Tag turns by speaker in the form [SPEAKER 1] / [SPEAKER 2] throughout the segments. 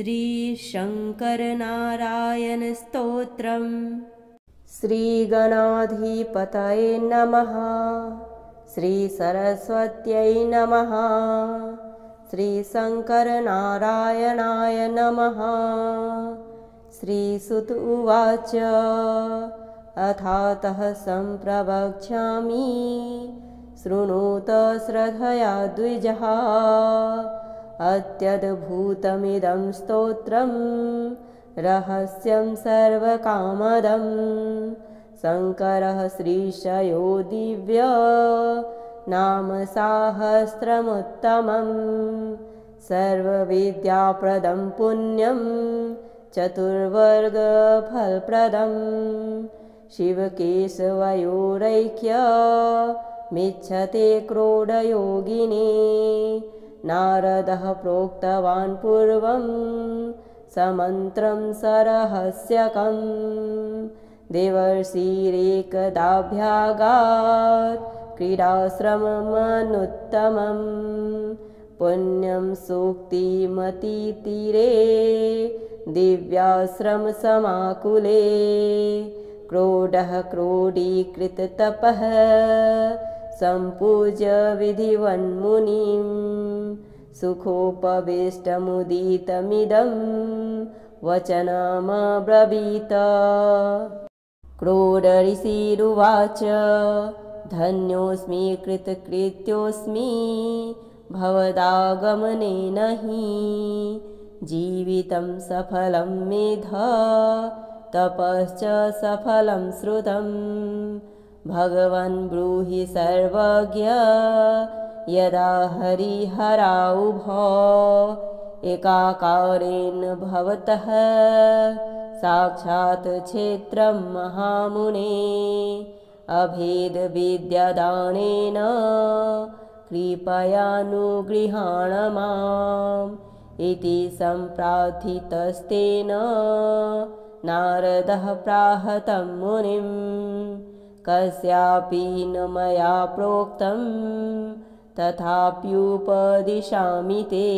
[SPEAKER 1] श्रीशङ्करनारायणस्तोत्रम्। श्रीगणाधिपतये नमः। श्रीसरस्वत्यै नमः। श्रीशङ्करनारायणाय नमः। श्रीसुत उवाच अथातः सम्प्रवक्ष्यामि शृणुत श्रद्धया द्विजः। अत्यद्भुतमिदं स्तोत्रं रहस्यं सर्वकामदम्। शङ्करः श्रीशयो दिव्य नाम साहस्रमुत्तमम्। सर्वविद्याप्रदं पुण्यं चतुर्वर्गफलप्रदम्। शिवकेशवयोरैक्यमिच्छते क्रोडयोगिने। नारदः प्रोक्तवान् पूर्वं समन्त्रं सरहस्यकम्। देवर्षिरेकदाभ्यागात् क्रीडाश्रममनुत्तमम्। पुण्यं सूक्तिमतितीरे दिव्याश्रमसमाकुले। क्रोडः क्रोडीकृततपः सम्पूज्य विधिवन्मुनिं। सुखोपविष्टमुदितमिदं वचनमब्रवीत। क्रोडऋषिरुवाच धन्योऽस्मि कृतकृत्योऽस्मि भवदागमनेन हि। जीवितं सफलं मेध तपश्च सफलं श्रुतम्। भगवन् ब्रूहि सर्वज्ञ यदा हरिहराउभौ। एकाकारेण भवतः साक्षात् क्षेत्रं महामुने। अभेदविद्यादानेन कृपयानुगृहाण माम्। इति सम्प्रार्थितस्तेन नारदः प्राहतं मुनिम्। कस्यापि न मया प्रोक्तं तथाप्युपदिशामि ते।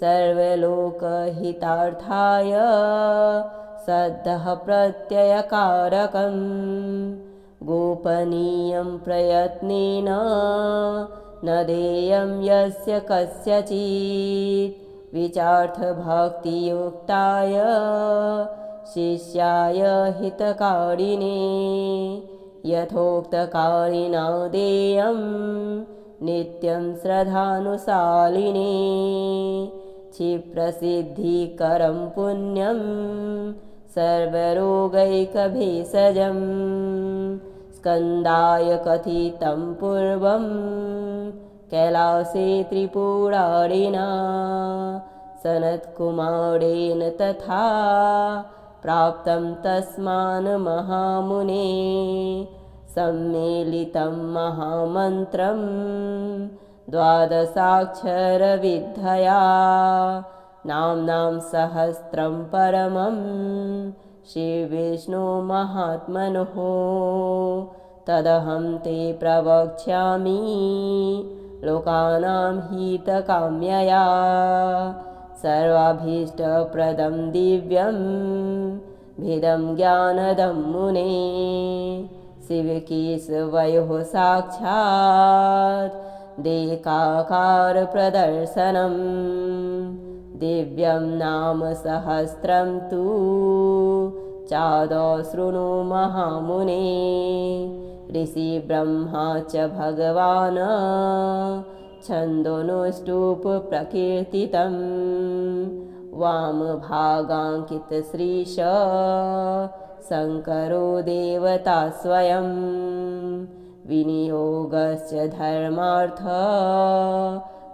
[SPEAKER 1] सर्वलोकहितार्थाय सद्यः प्रत्ययकारकम्। गोपनीयं प्रयत्नेन न देयं यस्य कस्यचित्। विचार्थभक्तियुक्ताय शिष्याय हितकारिणे। यथोक्तकारिणा देयं नित्यं श्रद्धानुशालिने। क्षिप्रसिद्धिकरं पुण्यं सर्वरोगैकभेषजम्। स्कन्दाय कथितं पूर्वं कैलासे त्रिपुरारिणा। सनत्कुमारेण तथा प्राप्तं तस्मान् महामुने। सम्मेलितं महामन्त्रं द्वादशाक्षरविद्यया। नाम्नां सहस्रं परमं श्रीविष्णुमहात्मनोः। तदहं ते प्रवक्ष्यामि लोकानां हितकाम्यया। सर्वाभीष्टप्रदं दिव्यं भेदं ज्ञानदं मुने। शिवकेशवयोः साक्षात् देकाकारप्रदर्शनम्। दिव्यं नाम सहस्रं तु चादौ शृणु महामुने। ऋषिब्रह्मा च भगवान् छन्दोनुष्टुप् प्रकीर्तितम्। वामभागाङ्कितश्रीश शङ्करो देवता स्वयं। विनियोगश्च धर्मार्थ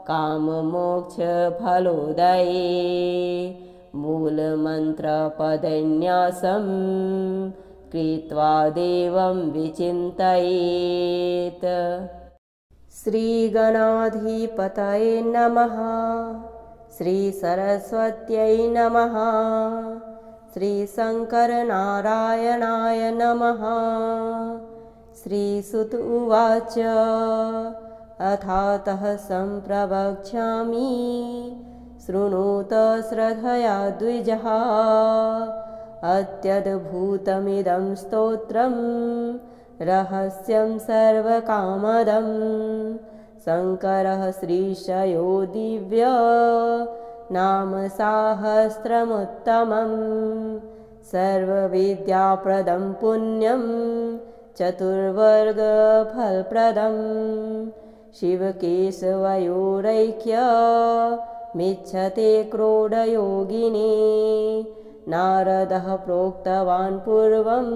[SPEAKER 1] काममोक्षफलोदये। मूलमन्त्रपदन्यासं कृत्वा देवं विचिन्तयेत्। श्रीगणाधिपतये नमः। श्रीसरस्वत्यै नमः। श्रीशङ्करनारायणाय नमः। श्रीसुत उवाच अथातः सम्प्रवक्ष्यामि शृणुत श्रद्धया द्विजः अत्यद्भुतमिदं स्तोत्रं रहस्यं सर्वकामदं शङ्करः श्रीशयो दिव्य नाम साहस्रमुत्तमं सर्वविद्याप्रदं पुण्यं चतुर्वर्गफलप्रदं शिवकेशवयोरैक्यमिच्छते क्रोडयोगिनी नारदः प्रोक्तवान् पूर्वं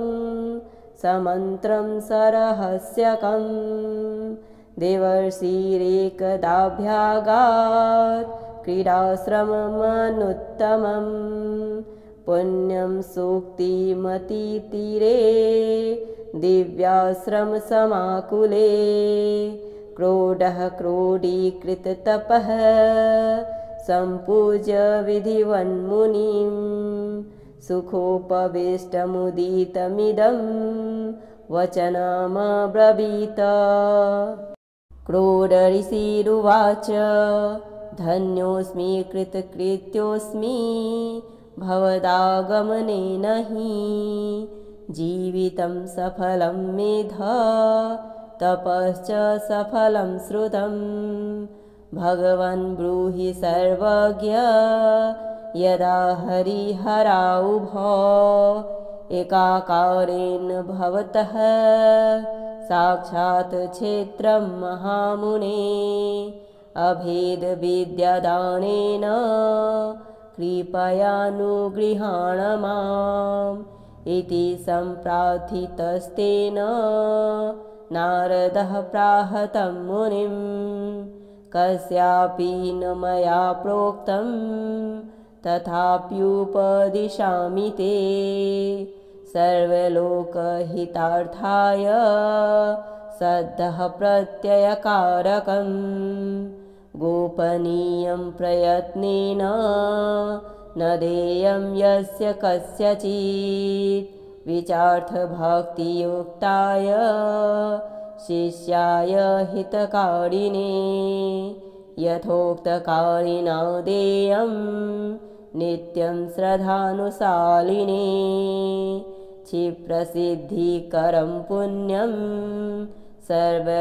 [SPEAKER 1] समन्त्रं सरहस्यकं देवर्षिरेकदाभ्यागात् क्रीडाश्रममनुत्तमं पुण्यं सूक्तिमतितीरे दिव्याश्रमसमाकुले क्रोडः क्रोडीकृततपः सम्पूज्य विधिवन्मुनिं सुखोपविष्टमुदितमिदं वचनमब्रवीत क्रोडऋषिरुवाच धन्योऽस्मि कृतकृत्योऽस्मि भवदागमनेन हि जीवितं सफलं मेध तपश्च सफलं श्रुतं भगवन् ब्रूहि सर्वज्ञ यदा हरिहराउभौ एकाकारेण भवतः साक्षात् क्षेत्रं महामुने अभेदविद्यादानेन कृपयानुगृहाण माम् इति सम्प्रार्थितस्तेन नारदः प्राहतं मुनिं कस्यापि न मया प्रोक्तं तथाप्युपदिशामि ते सर्वलोकहितार्थाय सद्यः प्रत्ययकारकं गोपनीयं प्रयत्नेन न देयं यस्य कस्यचित् विचार्थभक्तियुक्ताय शिष्याय हितकारिणे यथोक्तकारिणा देयं नित्यं श्रद्धानुशालिने क्षिप्रसिद्धिकरं पुण्यं सर्वरोगैकभेषजं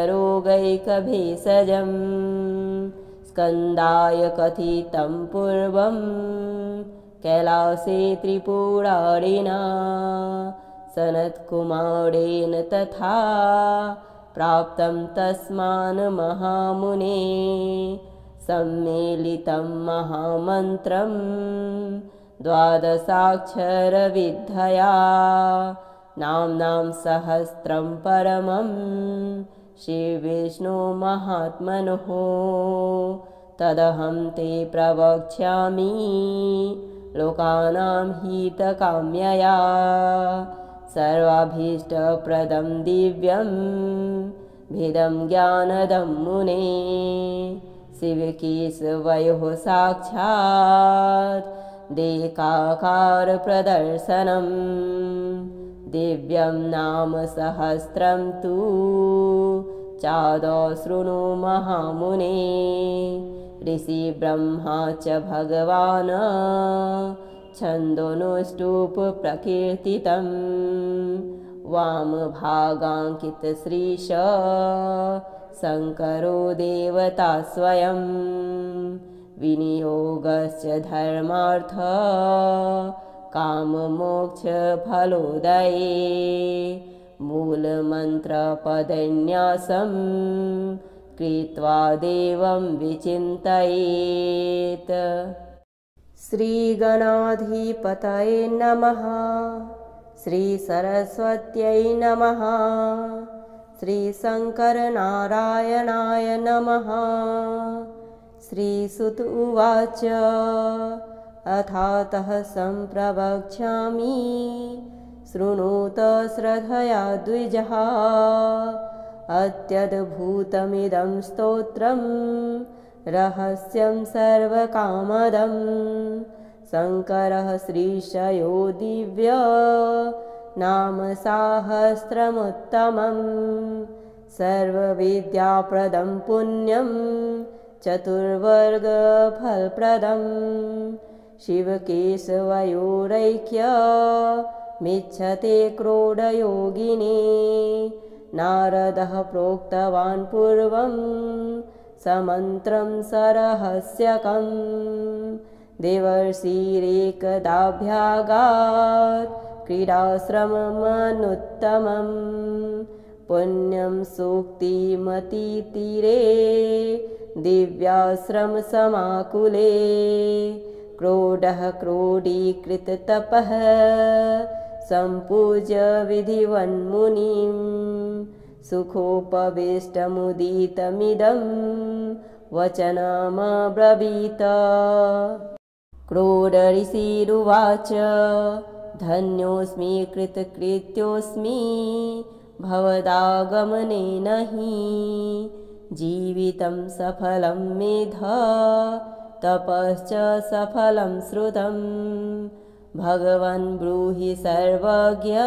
[SPEAKER 1] स्कन्दाय कथितं पूर्वं कैलासे त्रिपुरारिणा सनत्कुमारेण तथा प्राप्तं तस्मान् महामुने सम्मेलितं महामन्त्रं द्वादशाक्षरविद्यया नाम्नां सहस्रं परमं श्रीविष्णुमहात्मनोः तदहं ते प्रवक्ष्यामि लोकानां हितकाम्यया सर्वाभीष्टप्रदं दिव्यं भेदं ज्ञानदं मुने शिवकेशवयोः साक्षात् देकाकारप्रदर्शनं दिव्यं नाम सहस्रं तु चादौ शृणु महामुने ऋषिब्रह्मा च भगवान् छन्दोनुष्टुप् प्रकीर्तितं वामभागाङ्कितश्रीश शङ्करो देवता स्वयं विनियोगश्च धर्मार्थ काममोक्षफलोदये मूलमन्त्रपदन्यासं कृत्वा देवं विचिन्तयेत्। श्रीगणाधिपतये नमः। श्रीसरस्वत्यै नमः। श्रीशङ्करनारायणाय नमः। श्रीसुत उवाच अथातः सम्प्रवक्ष्यामि शृणुत श्रद्धया द्विजः अत्यद्भुतमिदं स्तोत्रं रहस्यं सर्वकामदं शङ्करः श्रीशयो दिव्य नाम साहस्रमुत्तमं सर्वविद्याप्रदं पुण्यं चतुर्वर्गफलप्रदम् शिवकेशवयोरैक्यमिच्छते क्रोडयोगिनी नारदः प्रोक्तवान् पूर्वं समन्त्रं सरहस्यकम् देवर्षिरेकदाभ्यागात् क्रीडाश्रममनुत्तमम् पुण्यं सूक्तिमतीतीरे दिव्याश्रमसमाकुले क्रोडः क्रोडीकृततपः सम्पूज्य विधिवन्मुनिं सुखोपविष्टमुदितमिदं वचनमब्रवीत क्रोडऋषिरुवाच धन्योऽस्मि कृतकृत्योऽस्मि भवदागमनेन हि जीवितं सफलं मेध तपश्च सफलं श्रुतं भगवन् ब्रूहि सर्वज्ञ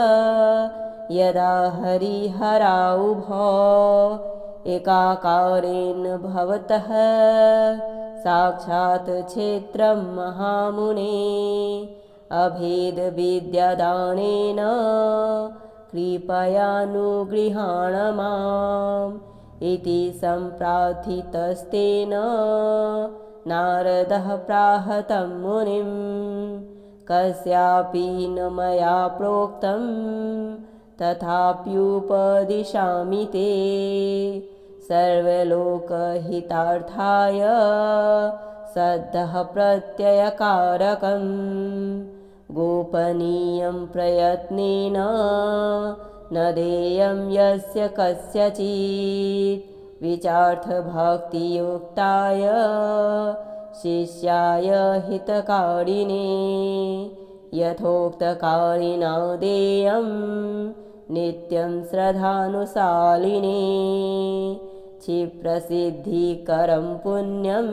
[SPEAKER 1] यदा हरिहराउभौ एकाकारेण भवतः साक्षात् क्षेत्रं महामुने अभेदविद्यादानेन कृपयानुगृहाण माम् इति सम्प्रार्थितस्तेन नारदः प्राह तं मुनिं कस्यापि न मया प्रोक्तं तथाप्युपदिशामि ते सर्वलोकहितार्थाय सद्यः प्रत्ययकारकम् गोपनीयं प्रयत्नेन न देयं यस्य कस्यचित् विचार्थभक्तियुक्ताय शिष्याय हितकारिणे यथोक्तकारिणा देयं नित्यं श्रद्धानुशालिने क्षिप्रसिद्धिकरं पुण्यं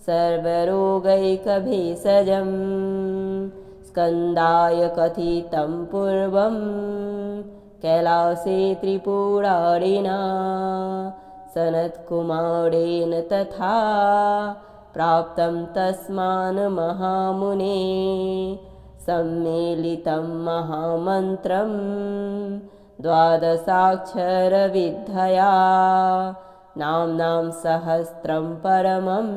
[SPEAKER 1] सर्वरोगैकभेषजं स्कन्दाय कथितं पूर्वं कैलासे त्रिपुरारिणा सनत्कुमारेण तथा प्राप्तं तस्मान् महामुने सम्मेलितं महामन्त्रं द्वादशाक्षरविद्यया नाम्नां सहस्रं परमं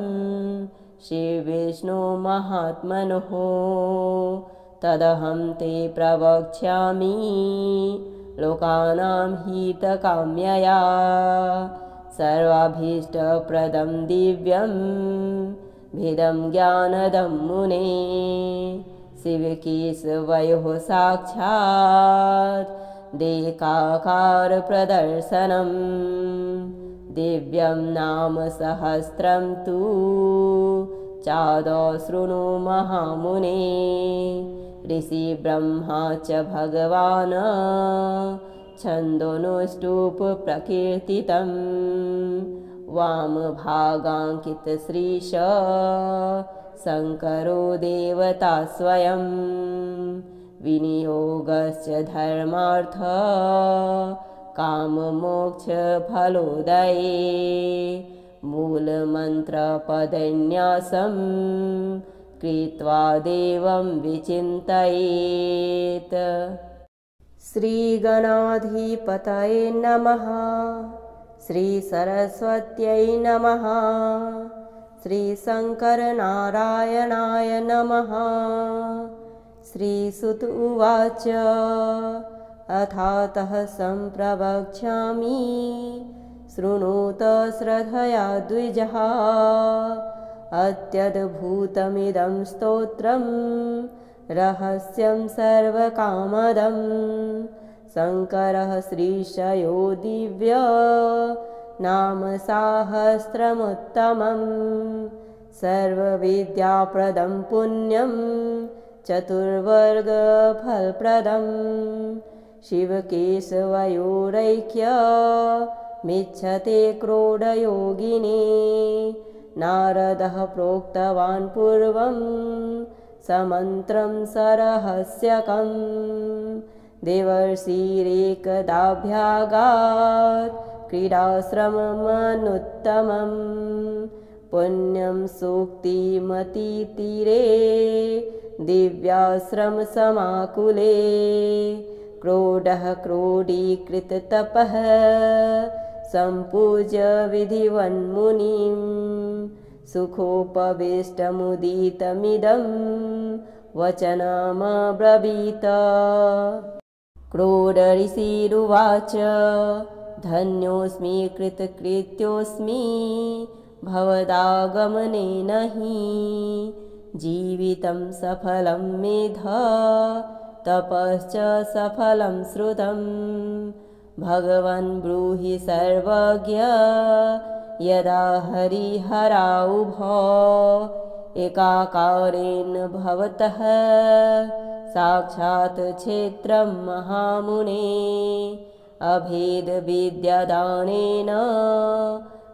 [SPEAKER 1] श्रीविष्णुमहात्मनोः तदहं ते प्रवक्ष्यामि लोकानां हितकाम्यया सर्वाभीष्टप्रदं दिव्यं भेदं ज्ञानदं मुने शिवकेशवयोः साक्षात् देकाकारप्रदर्शनं दिव्यं नाम सहस्रं तु चादौ शृणु महामुने ऋषिब्रह्मा च भगवान् छन्दोनुष्टुप्-प्रकीर्तितं वामभागाङ्कितश्रीश शङ्करो देवता स्वयं विनियोगश्च धर्मार्थ काममोक्षफलोदये मूलमन्त्रपदन्यासं कृत्वा देवं विचिन्तयेत्। श्रीगणाधिपतये नमः। श्रीसरस्वत्यै नमः। श्रीशङ्करनारायणाय नमः। श्रीसुत उवाच अथातः सम्प्रवक्ष्यामि शृणुत श्रद्धया द्विजः अत्यद्भुतमिदं स्तोत्रं रहस्यं सर्वकामदं शङ्करः श्रीशयो दिव्य नाम साहस्रमुत्तमं सर्वविद्याप्रदं पुण्यं चतुर्वर्गफलप्रदं शिवकेशवयोरैक्यमिच्छते क्रोडयोगिनी नारदः प्रोक्तवान् पूर्वं समन्त्रं सरहस्यकम् देवर्षिरेकदाभ्यागात् क्रीडाश्रममनुत्तमं पुण्यं सूक्तिमतीतीरे दिव्याश्रमसमाकुले क्रोडः क्रोडीकृततपः सम्पूज्य विधिवन्मुनिं सुखोपविष्टमुदितमिदं वचनमब्रवीत। क्रोडऋषिरुवाच धन्योऽस्मि कृतकृत्योऽस्मि भवदागमनेन हि जीवितं सफलं मेध तपश्च सफलं श्रुतं भगवन् ब्रूहि सर्वज्ञ यदा हरिहराउभौ एकाकारेण भवतः साक्षात् क्षेत्रं महामुने अभेदविद्यादानेन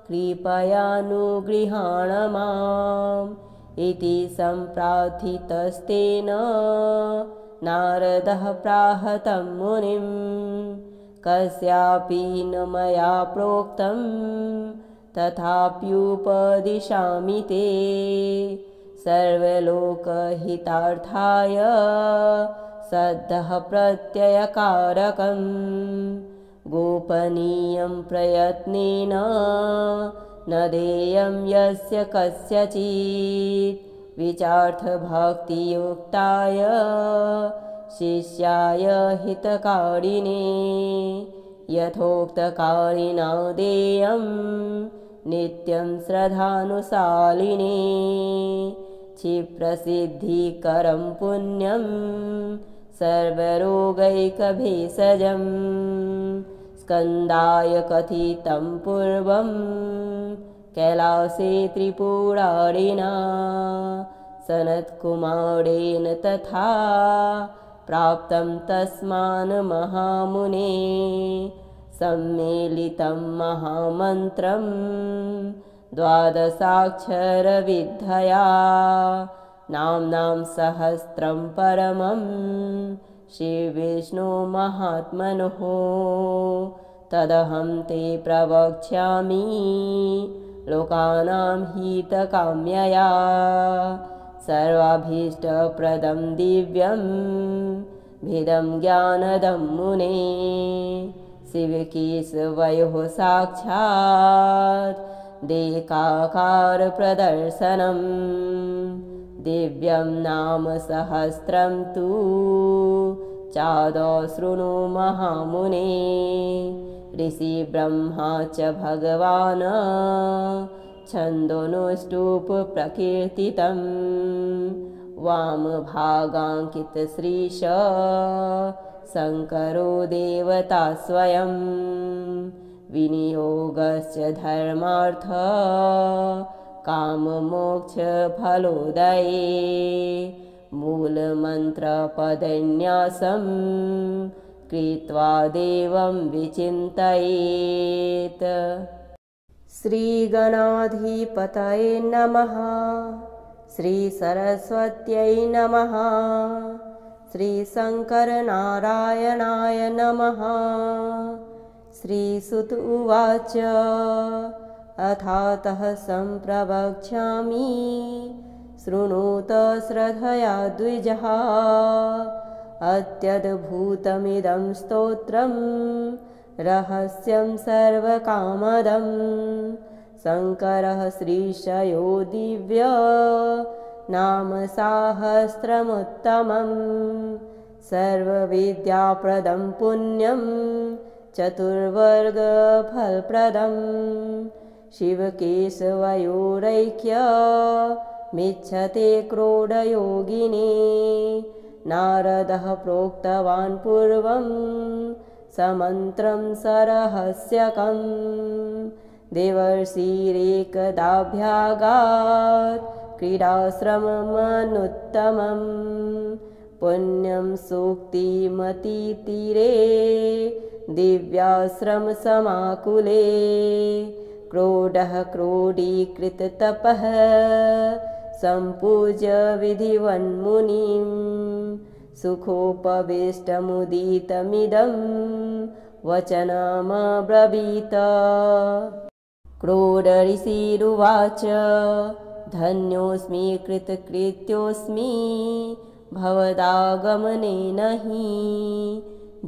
[SPEAKER 1] कृपयानुगृहाण माम् इति सम्प्रार्थितस्तेन नारदः प्राहतं मुनिं कस्यापि न मया प्रोक्तं तथाप्युपदिशामि ते सर्वलोकहितार्थाय सद्यः प्रत्ययकारकं गोपनीयं प्रयत्नेन न देयं यस्य कस्यचित् विचार्थभक्तियुक्ताय शिष्याय हितकारिणे यथोक्तकारिणा देयं नित्यं श्रद्धानुशालिने क्षिप्रसिद्धिकरं पुण्यं सर्वरोगैकभेषजं स्कन्दाय कथितं पूर्वं कैलासे त्रिपुरारिणा सनत्कुमारेण तथा प्राप्तं तस्मान् महामुने सम्मेलितं महामन्त्रं द्वादशाक्षरविद्यया नाम्नां सहस्रं परमं श्रीविष्णुमहात्मनोः तदहं ते प्रवक्ष्यामि लोकानां हितकाम्यया सर्वाभीष्टप्रदं दिव्यं भेदं ज्ञानदं मुने शिवकेशवयोः साक्षात् देकाकारप्रदर्शनं दिव्यं नाम सहस्रं तु चादौ शृणु महामुने ऋषिब्रह्मा च भगवान् छन्दोनुष्टुप् प्रकीर्तितं वामभागाङ्कितश्रीश शङ्करो देवता स्वयं विनियोगश्च धर्मार्थ काममोक्षफलोदये मूलमन्त्रपदन्यासं कृत्वा देवं विचिन्तयेत्। श्रीगणाधिपतये नमः। श्रीसरस्वत्यै नमः। श्रीशङ्करनारायणाय नमः। श्रीसुत उवाच अथातः सम्प्रवक्ष्यामि शृणुत श्रद्धया द्विजः अत्यद्भुतमिदं स्तोत्रं रहस्यं सर्वकामदं शङ्करः श्रीशयो दिव्य नाम साहस्रमुत्तमं सर्वविद्याप्रदं पुण्यं चतुर्वर्गफलप्रदं शिवकेशवयोरैक्यमिच्छते क्रोडयोगिने नारदः प्रोक्तवान् पूर्वं समन्त्रं सरहस्यकं देवर्षिरेकदाभ्यागात् क्रीडाश्रममनुत्तमं पुण्यं सूक्तिमतीतीरे दिव्याश्रमसमाकुले क्रोडः क्रोडीकृततपः सम्पूज्य विधिवन्मुनिं सुखोपविष्टमुदितमिदं वचनमब्रवीत। क्रोडऋषिरुवाच धन्योऽस्मि कृतकृत्योऽस्मि भवदागमनेन हि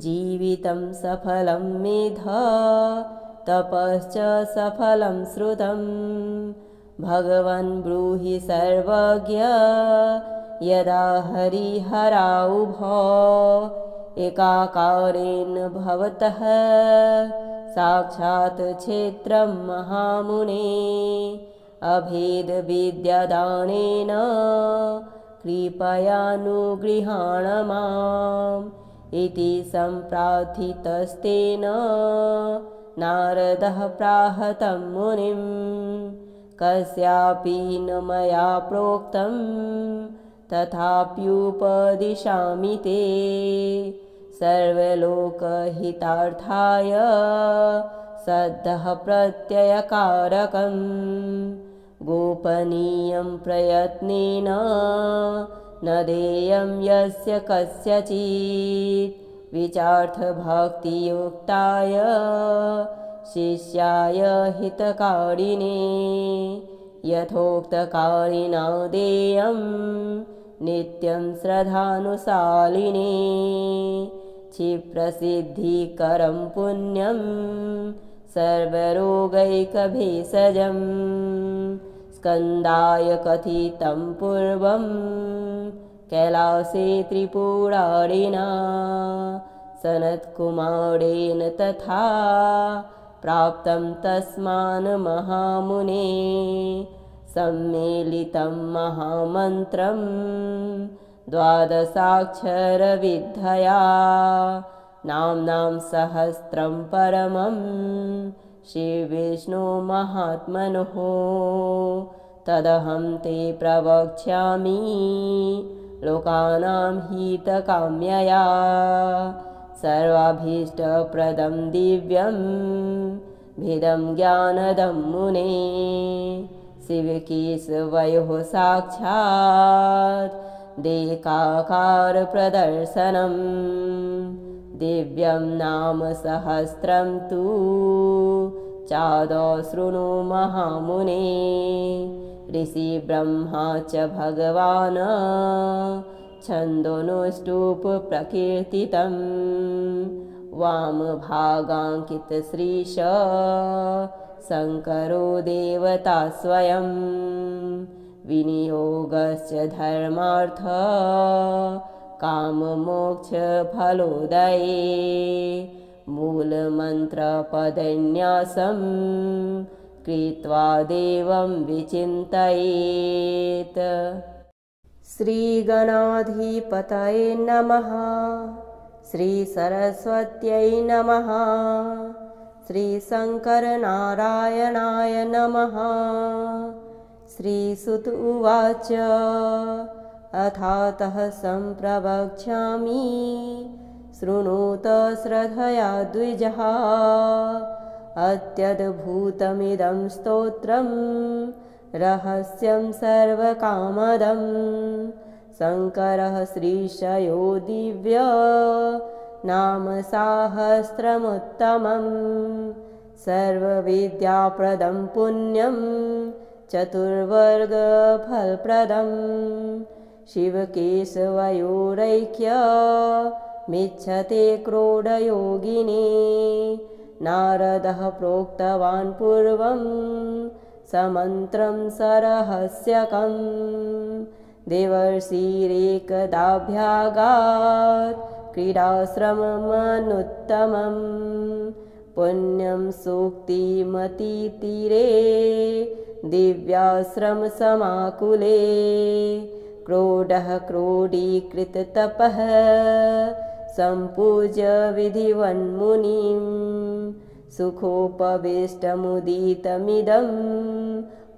[SPEAKER 1] जीवितं सफलं मेध तपश्च सफलं श्रुतं। भगवन् ब्रूहि सर्वज्ञ यदा हरिहराउभौ एकाकारेण भवतः साक्षात् क्षेत्रं महामुने अभेदविद्यादानेन कृपयानुगृहाण माम् इति सम्प्रार्थितस्तेन नारदः प्राह तं मुनिं कस्यापि न मया प्रोक्तं तथाप्युपदिशामि ते सर्वलोकहितार्थाय सद्यः प्रत्ययकारकं गोपनीयं प्रयत्नेन न देयं यस्य कस्यचित् विचार्थभक्तियुक्ताय शिष्याय हितकारिणे यथोक्तकारिणा देयं नित्यं श्रद्धानुशालिने क्षिप्रसिद्धिकरं पुण्यं सर्वरोगैकभेषजं स्कन्दाय कथितं पूर्वं कैलासे त्रिपुरारिणा सनत्कुमारेण तथा प्राप्तं तस्मान् महामुने सम्मेलितं महामन्त्रं द्वादशाक्षरविद्यया नाम्नां सहस्रं परमं श्रीविष्णुमहात्मनोः तदहं ते प्रवक्ष्यामि लोकानां हितकाम्यया सर्वाभीष्टप्रदं दिव्यं भेदं ज्ञानदं मुने शिवकेशवयोः साक्षात् देकाकारप्रदर्शनं दिव्यं नाम सहस्रं तु चादौ शृणु महामुने ऋषिब्रह्मा च भगवान् छन्दोनुष्टुप् प्रकीर्तितं वामभागाङ्कितश्रीश शङ्करो देवता स्वयं विनियोगश्च धर्मार्थ काममोक्षफलोदये मूलमन्त्रपदन्यासं कृत्वा देवं विचिन्तयेत्। श्रीगणाधिपतये नमः। श्रीसरस्वत्यै नमः। श्रीशङ्करनारायणाय नमः। श्रीसुत उवाच अथातः सम्प्रवक्ष्यामि शृणुत श्रद्धया द्विजः अत्यद्भुतमिदं स्तोत्रं रहस्यं सर्वकामदं शङ्करः श्रीशयो दिव्य नाम साहस्रमुत्तमं सर्वविद्याप्रदं पुण्यं चतुर्वर्गफलप्रदं शिवकेशवयोरैक्यमिच्छते क्रोडयोगिने नारदः प्रोक्तवान् पूर्वं समन्त्रं सरहस्यकं देवर्षिरेकदाभ्यागात् क्रीडाश्रममनुत्तमं पुण्यं सूक्तिमतितीरे दिव्याश्रमसमाकुले क्रोडः क्रोडीकृततपः सम्पूज्य विधिवन्मुनिं सुखोपविष्टमुदितमिदं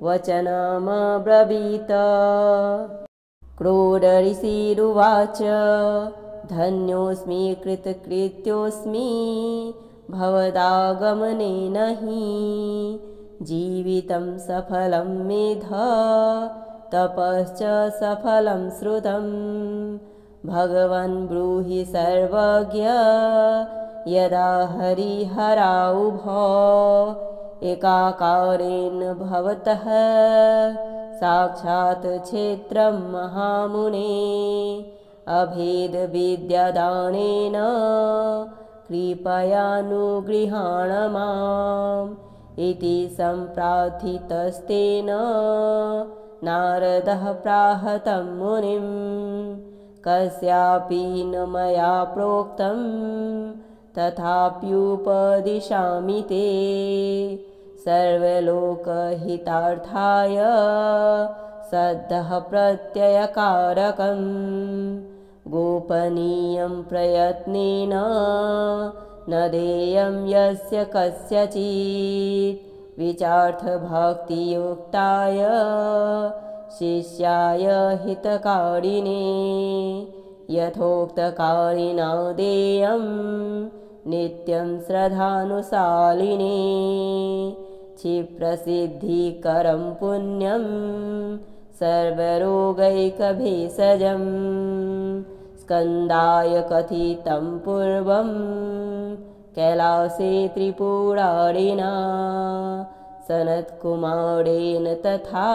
[SPEAKER 1] वचनमब्रवीत। क्रोडऋषिरुवाच धन्योऽस्मि कृतकृत्योऽस्मि भवदागमनेन हि जीवितं सफलं मेध तपश्च सफलं श्रुतं भगवन् ब्रूहि सर्वज्ञ यदा हरिहराउभौ एकाकारेण भवतः साक्षात् क्षेत्रं महामुने अभेदविद्यादानेन कृपयानुगृहाण माम् इति सम्प्रार्थितस्तेन नारदः प्राह तं मुनिं कस्यापि न मया प्रोक्तं तथाप्युपदिशामि ते सर्वलोकहितार्थाय सद्यः प्रत्ययकारकं गोपनीयं प्रयत्नेन न देयं यस्य कस्यचित् विचार्थभक्तियुक्ताय शिष्याय हितकारिणे यथोक्तकारिणा देयं नित्यं श्रद्धानुशालिने क्षिप्रसिद्धिकरं पुण्यं सर्वरोगैकभेषजं स्कन्दाय कथितं पूर्वं कैलासे त्रिपुरारिणा सनत्कुमारेण तथा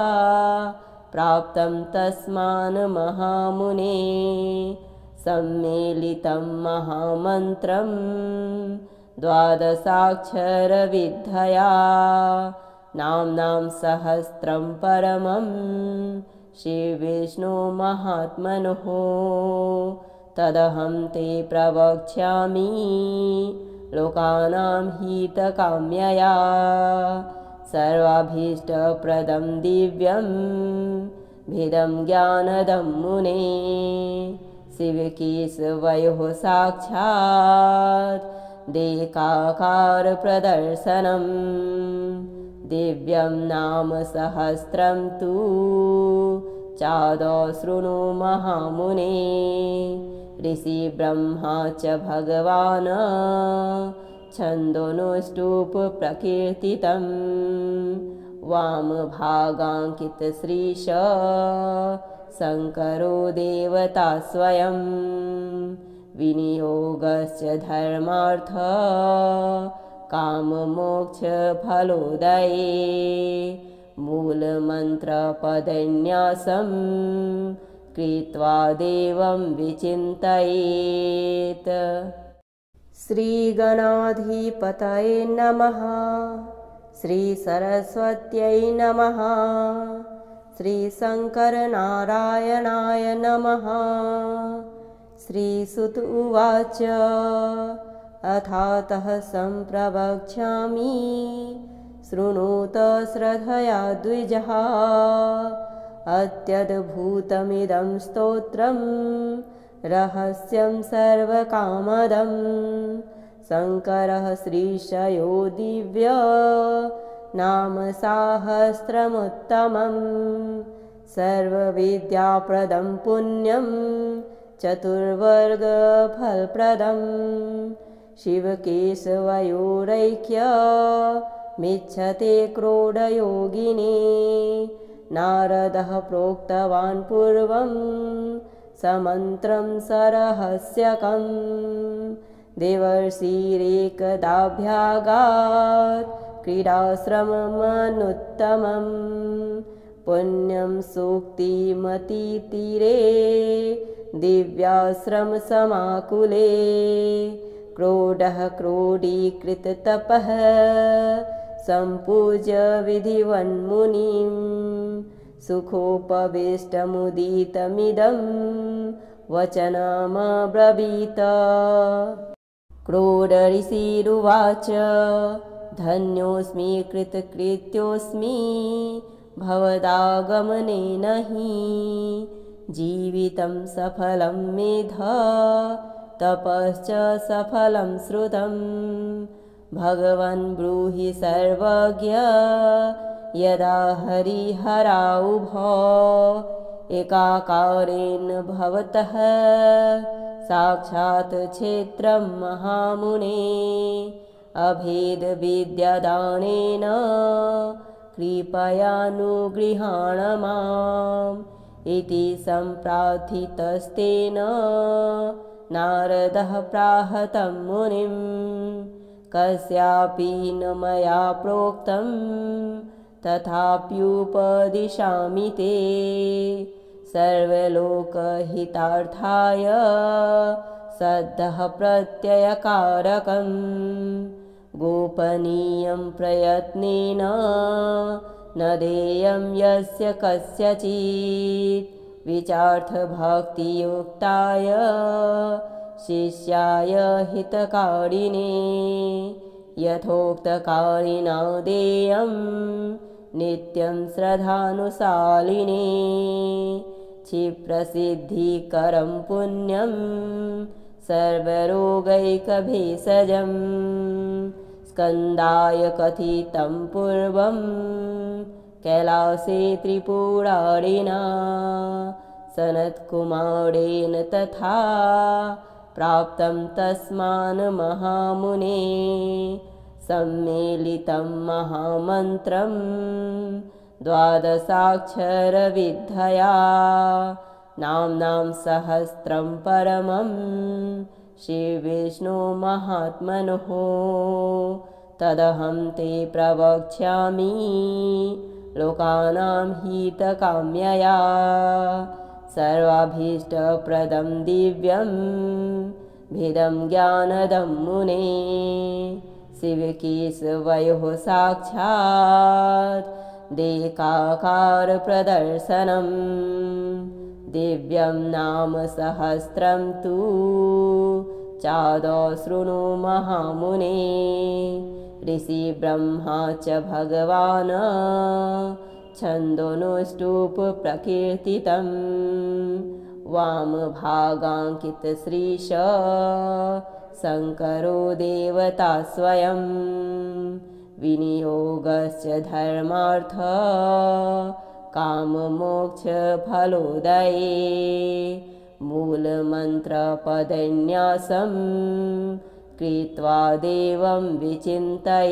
[SPEAKER 1] प्राप्तं तस्मान् महामुने सम्मेलितं महामन्त्रं द्वादशाक्षरविद्यया नाम्नां सहस्रं परमं श्रीविष्णुमहात्मनोः तदहं ते प्रवक्ष्यामि लोकानां हितकाम्यया सर्वाभीष्टप्रदं दिव्यं भेदं ज्ञानदं मुने शिवकेशवयोः साक्षात् देकाकारप्रदर्शनं दिव्यं नाम सहस्रं तु चादौ शृणु महामुने ऋषिब्रह्मा च भगवान् छन्दोनुष्टुप् प्रकीर्तितं वामभागाङ्कितश्रीश शङ्करो देवता स्वयं विनियोगश्च धर्मार्थ काममोक्षफलोदये मूलमन्त्रपदन्यासं कृत्वा देवं विचिन्तयेत्। श्रीगणाधिपतये नमः। श्रीसरस्वत्यै नमः। श्रीशङ्करनारायणाय नमः। श्रीसुत उवाच अथातः सम्प्रवक्ष्यामि शृणुत श्रद्धया द्विजः अत्यद्भुतमिदं स्तोत्रं रहस्यं सर्वकामदं शङ्करः श्रीशयो दिव्य नाम साहस्रमुत्तमं सर्वविद्याप्रदं पुण्यं चतुर्वर्गफलप्रदं शिवकेशवयोरैक्यमिच्छते क्रोडयोगिने नारदः प्रोक्तवान् पूर्वं समन्त्रं सरहस्यकं देवर्षिरेकदाभ्यागात् क्रीडाश्रममनुत्तमं पुण्यं सूक्तिमतितीरे दिव्याश्रमसमाकुले क्रोडः क्रोडीकृततपः सम्पूज्य विधिवन्मुनिं सुखोपविष्टमुदितमिदं वचनमब्रवीत। क्रोडऋषिरुवाच धन्योऽस्मि कृतकृत्योऽस्मि भवदागमनेन हि जीवितं सफलं मेध तपश्च सफलं श्रुतं भगवन् ब्रूहि सर्वज्ञ यदा हरिहराउभौ एकाकारेण भवतः साक्षात् क्षेत्रं महामुने अभेदविद्यादानेन कृपयानुगृहाण माम् इति सम्प्रार्थितस्तेन नारदः प्राह तं मुनिं कस्यापि न मया प्रोक्तं तथाप्युपदिशामि ते सर्वलोकहितार्थाय सद्यः प्रत्ययकारकं गोपनीयं प्रयत्नेन न देयं यस्य कस्यचित् विचार्थभक्तियुक्ताय शिष्याय हितकारिणे यथोक्तकारिणा देयं नित्यं श्रद्धानुशालिने क्षिप्रसिद्धिकरं पुण्यं सर्वरोगैकभेषजं स्कन्दाय कथितं पूर्वं कैलासे त्रिपुरारिणा सनत्कुमारेण तथा प्राप्तं तस्मान् महामुने सम्मेलितं महामन्त्रं द्वादशाक्षरविद्यया नाम्नां सहस्रं परमं श्रीविष्णुमहात्मनोः तदहं ते प्रवक्ष्यामि लोकानां हितकाम्यया सर्वाभीष्टप्रदं दिव्यं भेदं ज्ञानदं मुने शिवकेशवयोः साक्षात् देकाकारप्रदर्शनं दिव्यं नाम सहस्रं तु चादौ शृणु महामुने ऋषिब्रह्मा च भगवान् छन्दोनुष्टुप् प्रकीर्तितं वामभागाङ्कितश्रीश शङ्करो देवता स्वयं विनियोगश्च धर्मार्थ काममोक्षफलोदये मूलमन्त्रपदन्यासं कृत्वा देवं विचिन्तयेत्।